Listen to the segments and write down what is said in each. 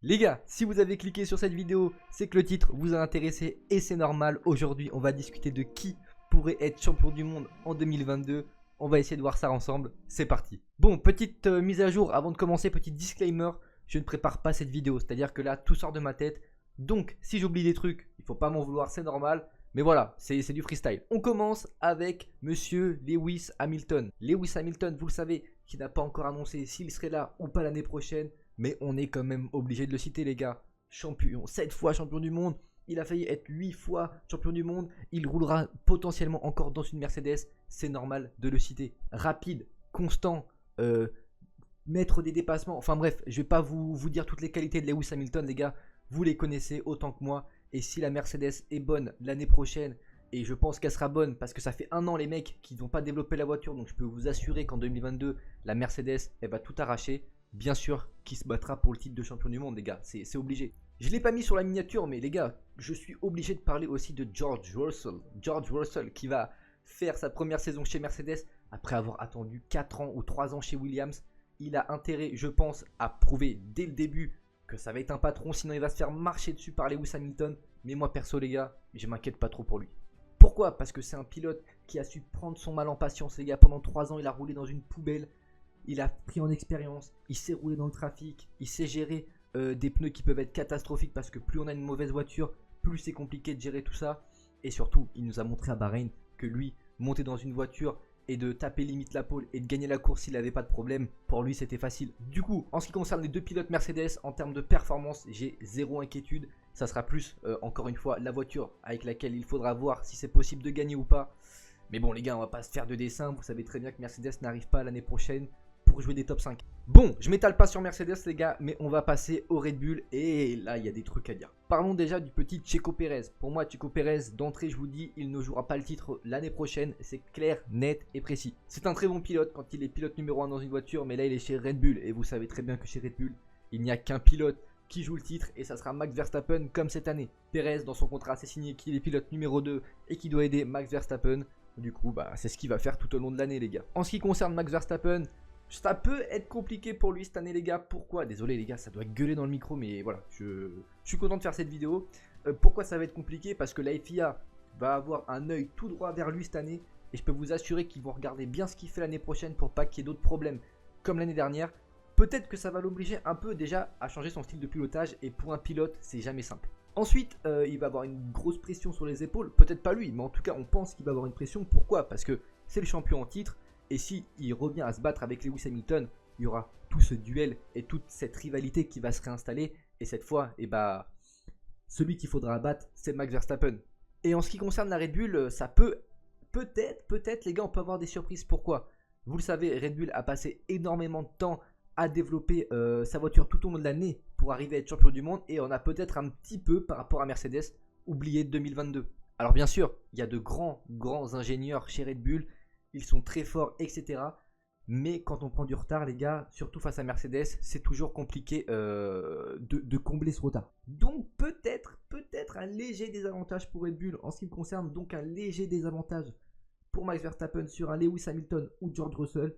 Les gars, si vous avez cliqué sur cette vidéo, c'est que le titre vous a intéressé et c'est normal. Aujourd'hui, on va discuter de qui pourrait être champion du monde en 2022. On va essayer de voir ça ensemble. C'est parti. Bon, petite mise à jour avant de commencer, petit disclaimer. Je ne prépare pas cette vidéo, c'est-à-dire que là, tout sort de ma tête. Donc, si j'oublie des trucs, il ne faut pas m'en vouloir, c'est normal. Mais voilà, c'est du freestyle. On commence avec monsieur Lewis Hamilton. Lewis Hamilton, vous le savez, qui n'a pas encore annoncé s'il serait là ou pas l'année prochaine. Mais on est quand même obligé de le citer, les gars. Champion, 7 fois champion du monde. Il a failli être 8 fois champion du monde. Il roulera potentiellement encore dans une Mercedes. C'est normal de le citer. Rapide, constant, maître des dépassements. Enfin bref, je ne vais pas vous dire toutes les qualités de Lewis Hamilton, les gars. Vous les connaissez autant que moi. Et si la Mercedes est bonne l'année prochaine, et je pense qu'elle sera bonne parce que ça fait un an les mecs qui n'ont pas développé la voiture. Donc je peux vous assurer qu'en 2022, la Mercedes, elle va tout arracher. Bien sûr qui se battra pour le titre de champion du monde, les gars, c'est obligé. Je ne l'ai pas mis sur la miniature, mais les gars, je suis obligé de parler aussi de George Russell. George Russell qui va faire sa première saison chez Mercedes après avoir attendu 4 ans ou 3 ans chez Williams. Il a intérêt, je pense, à prouver dès le début que ça va être un patron, sinon il va se faire marcher dessus par Lewis Hamilton. Mais moi perso, les gars, je m'inquiète pas trop pour lui. Pourquoi? Parce que c'est un pilote qui a su prendre son mal en patience, les gars. Pendant 3 ans, il a roulé dans une poubelle. Il a pris en expérience, il sait rouler dans le trafic, il sait gérer des pneus qui peuvent être catastrophiques parce que plus on a une mauvaise voiture, plus c'est compliqué de gérer tout ça. Et surtout, il nous a montré à Bahreïn que lui, monter dans une voiture et de taper limite la pole et de gagner la course s'il n'avait pas de problème, pour lui c'était facile. Du coup, en ce qui concerne les deux pilotes Mercedes, en termes de performance, j'ai zéro inquiétude. Ça sera plus, encore une fois, la voiture avec laquelle il faudra voir si c'est possible de gagner ou pas. Mais bon les gars, on va pas se faire de dessin, vous savez très bien que Mercedes n'arrive pas l'année prochaine pour jouer des top 5. Bon, je m'étale pas sur Mercedes les gars, mais on va passer au Red Bull et là il y a des trucs à dire. Parlons déjà du petit Checo Pérez. Pour moi Checo Pérez, d'entrée je vous dis, il ne jouera pas le titre l'année prochaine, c'est clair, net et précis. C'est un très bon pilote quand il est pilote numéro 1 dans une voiture, mais là il est chez Red Bull et vous savez très bien que chez Red Bull, il n'y a qu'un pilote qui joue le titre et ça sera Max Verstappen comme cette année. Pérez dans son contrat c'est signé qu'il est pilote numéro 2 et qui doit aider Max Verstappen. Du coup bah, c'est ce qu'il va faire tout au long de l'année les gars. En ce qui concerne Max Verstappen, ça peut être compliqué pour lui cette année les gars. Pourquoi? Désolé les gars, ça doit gueuler dans le micro, mais voilà, je suis content de faire cette vidéo. Pourquoi ça va être compliqué? Parce que la FIA va avoir un œil tout droit vers lui cette année. Et je peux vous assurer qu'ils vont regarder bien ce qu'il fait l'année prochaine pour pas qu'il y ait d'autres problèmes comme l'année dernière. Peut-être que ça va l'obliger un peu déjà à changer son style de pilotage. Et pour un pilote, c'est jamais simple. Ensuite, il va avoir une grosse pression sur les épaules. Peut-être pas lui, mais en tout cas, on pense qu'il va avoir une pression. Pourquoi? Parce que c'est le champion en titre. Et si il revient à se battre avec Lewis Hamilton, il y aura tout ce duel et toute cette rivalité qui va se réinstaller. Et cette fois, celui qu'il faudra battre, c'est Max Verstappen. Et en ce qui concerne la Red Bull, ça peut-être les gars, on peut avoir des surprises. Pourquoi? Vous le savez, Red Bull a passé énormément de temps à développer sa voiture tout au long de l'année pour arriver à être champion du monde. Et on a peut-être un petit peu, par rapport à Mercedes, oublié 2022. Alors bien sûr, il y a de grands ingénieurs chez Red Bull. Ils sont très forts, etc. Mais quand on prend du retard, les gars, surtout face à Mercedes, c'est toujours compliqué de combler ce retard. Donc peut-être un léger désavantage pour Red Bull en ce qui me concerne. Donc un léger désavantage pour Max Verstappen sur un Lewis Hamilton ou George Russell.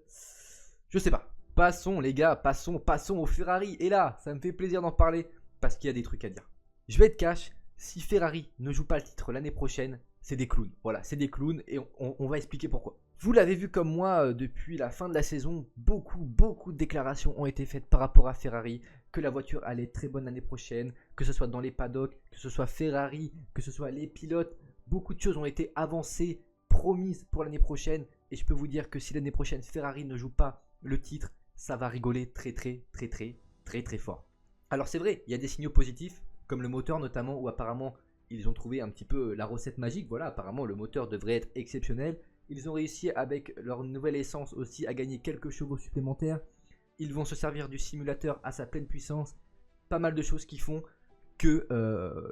Je sais pas. Passons les gars, passons au Ferrari. Et là, ça me fait plaisir d'en parler parce qu'il y a des trucs à dire. Je vais être cash, si Ferrari ne joue pas le titre l'année prochaine, c'est des clowns. Voilà, c'est des clowns et on va expliquer pourquoi. Vous l'avez vu comme moi, depuis la fin de la saison, beaucoup de déclarations ont été faites par rapport à Ferrari, que la voiture allait être très bonne l'année prochaine, que ce soit dans les paddocks, que ce soit Ferrari, que ce soit les pilotes. Beaucoup de choses ont été avancées, promises pour l'année prochaine. Et je peux vous dire que si l'année prochaine Ferrari ne joue pas le titre, ça va rigoler très fort. Alors c'est vrai, il y a des signaux positifs, comme le moteur notamment, où apparemment ils ont trouvé un petit peu la recette magique. Voilà, apparemment le moteur devrait être exceptionnel. Ils ont réussi avec leur nouvelle essence aussi à gagner quelques chevaux supplémentaires. Ils vont se servir du simulateur à sa pleine puissance. Pas mal de choses qui font que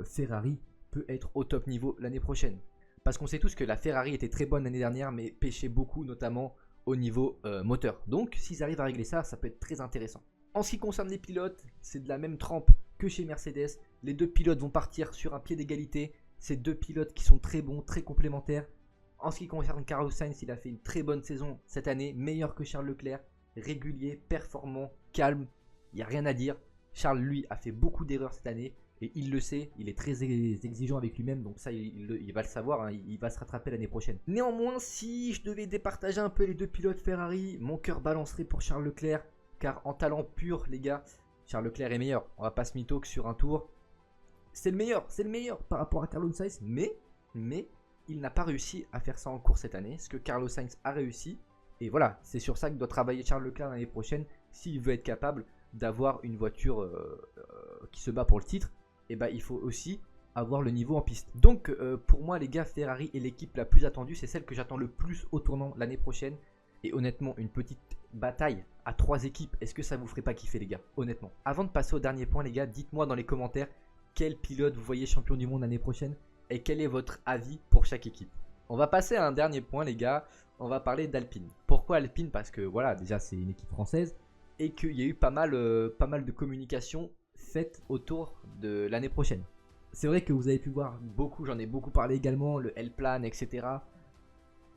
Ferrari peut être au top niveau l'année prochaine. Parce qu'on sait tous que la Ferrari était très bonne l'année dernière, mais pêchait beaucoup, notamment au niveau moteur. Donc s'ils arrivent à régler ça, ça peut être très intéressant. En ce qui concerne les pilotes, c'est de la même trempe que chez Mercedes. Les deux pilotes vont partir sur un pied d'égalité. C'est deux pilotes qui sont très bons, très complémentaires. En ce qui concerne Carlos Sainz, il a fait une très bonne saison cette année, meilleur que Charles Leclerc, régulier, performant, calme, il n'y a rien à dire. Charles, lui, a fait beaucoup d'erreurs cette année et il le sait, il est très exigeant avec lui-même, donc ça, il va le savoir, hein, il va se rattraper l'année prochaine. Néanmoins, si je devais départager un peu les deux pilotes Ferrari, mon cœur balancerait pour Charles Leclerc, car en talent pur, les gars, Charles Leclerc est meilleur. On va pas se mytho que sur un tour. C'est le meilleur par rapport à Carlos Sainz, mais il n'a pas réussi à faire ça en course cette année, ce que Carlos Sainz a réussi. Et voilà, c'est sur ça que doit travailler Charles Leclerc l'année prochaine s'il veut être capable d'avoir une voiture qui se bat pour le titre. Et bah il faut aussi avoir le niveau en piste. Donc pour moi les gars, Ferrari est l'équipe la plus attendue, c'est celle que j'attends le plus au tournant l'année prochaine. Et honnêtement, une petite bataille à 3 équipes, est-ce que ça vous ferait pas kiffer les gars? Honnêtement. Avant de passer au dernier point les gars, dites-moi dans les commentaires quel pilote vous voyez champion du monde l'année prochaine et quel est votre avis pour chaque équipe. On va passer à un dernier point les gars, on va parler d'Alpine. Pourquoi Alpine? Parce que voilà, déjà c'est une équipe française et qu'il y a eu pas mal de communication faite autour de l'année prochaine. C'est vrai que vous avez pu voir beaucoup, j'en ai beaucoup parlé également, le L-Plan, etc.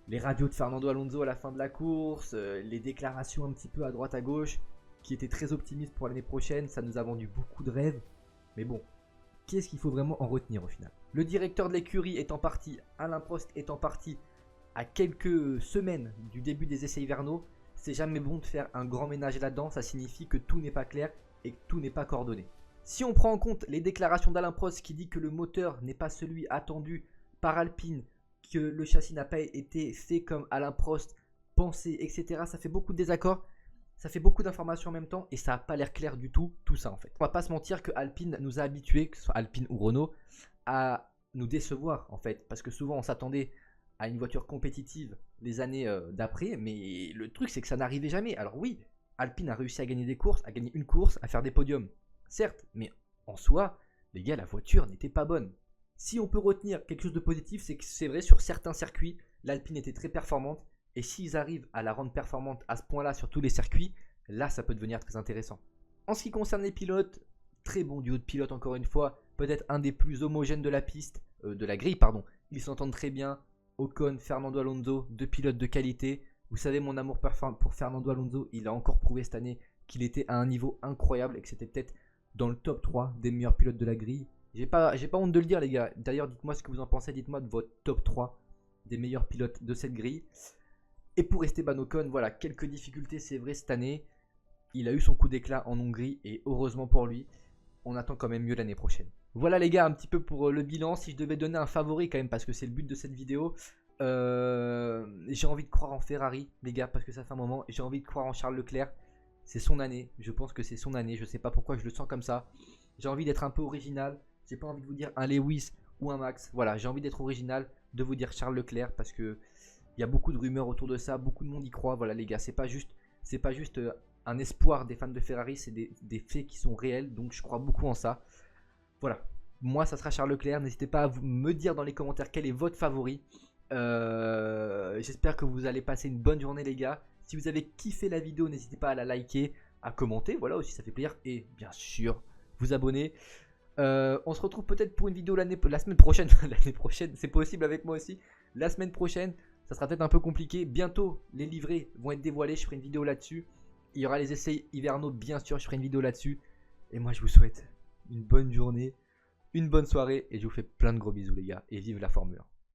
Les radios de Fernando Alonso à la fin de la course, les déclarations un petit peu à droite à gauche qui étaient très optimistes pour l'année prochaine, ça nous a vendu beaucoup de rêves. Mais bon, qu'est-ce qu'il faut vraiment en retenir au final? Le directeur de l'écurie étant parti, Alain Prost étant parti à quelques semaines du début des essais hivernaux, c'est jamais bon de faire un grand ménage là-dedans, ça signifie que tout n'est pas clair et que tout n'est pas coordonné. Si on prend en compte les déclarations d'Alain Prost qui dit que le moteur n'est pas celui attendu par Alpine, que le châssis n'a pas été fait comme Alain Prost pensait, etc. Ça fait beaucoup de désaccords, ça fait beaucoup d'informations en même temps et ça n'a pas l'air clair du tout ça en fait. On va pas se mentir que Alpine nous a habitués, que ce soit Alpine ou Renault, à nous décevoir en fait. Parce que souvent on s'attendait à une voiture compétitive les années d'après, mais le truc c'est que ça n'arrivait jamais. Alors oui, Alpine a réussi à gagner des courses, à gagner une course, à faire des podiums, certes, mais en soi, les gars, la voiture n'était pas bonne. Si on peut retenir quelque chose de positif, c'est que c'est vrai, sur certains circuits, l'Alpine était très performante. Et s'ils arrivent à la rendre performante à ce point-là sur tous les circuits, là, ça peut devenir très intéressant. En ce qui concerne les pilotes, très bon duo de pilotes encore une fois. Peut-être un des plus homogènes de la piste, de la grille, pardon. Ils s'entendent très bien. Ocon, Fernando Alonso, deux pilotes de qualité. Vous savez, mon amour pour Fernando Alonso, il a encore prouvé cette année qu'il était à un niveau incroyable et que c'était peut-être dans le top 3 des meilleurs pilotes de la grille. J'ai pas honte de le dire les gars. D'ailleurs dites-moi ce que vous en pensez, dites-moi de votre top 3 des meilleurs pilotes de cette grille. Et pour Esteban Ocon, voilà, quelques difficultés c'est vrai cette année. Il a eu son coup d'éclat en Hongrie et heureusement pour lui, on attend quand même mieux l'année prochaine. Voilà les gars, un petit peu pour le bilan. Si je devais donner un favori quand même, parce que c'est le but de cette vidéo, j'ai envie de croire en Ferrari les gars, parce que ça fait un moment. J'ai envie de croire en Charles Leclerc. C'est son année, je pense que c'est son année. Je sais pas pourquoi je le sens comme ça. J'ai envie d'être un peu original. J'ai pas envie de vous dire un Lewis ou un Max. Voilà, j'ai envie d'être original, de vous dire Charles Leclerc parce que il y a beaucoup de rumeurs autour de ça, beaucoup de monde y croit. Voilà les gars, c'est pas juste un espoir des fans de Ferrari, c'est des faits qui sont réels. Donc je crois beaucoup en ça. Voilà, moi ça sera Charles Leclerc. N'hésitez pas à me dire dans les commentaires quel est votre favori. J'espère que vous allez passer une bonne journée les gars. Si vous avez kiffé la vidéo, n'hésitez pas à la liker, à commenter, voilà aussi ça fait plaisir. Et bien sûr, vous abonner. On se retrouve peut-être pour une vidéo la semaine prochaine. L'année prochaine, c'est possible avec moi aussi. La semaine prochaine, ça sera peut-être un peu compliqué. Bientôt, les livrets vont être dévoilés. Je ferai une vidéo là-dessus. Il y aura les essais hivernaux, bien sûr. Je ferai une vidéo là-dessus. Et moi, je vous souhaite une bonne journée, une bonne soirée. Et je vous fais plein de gros bisous, les gars. Et vive la Formule 1.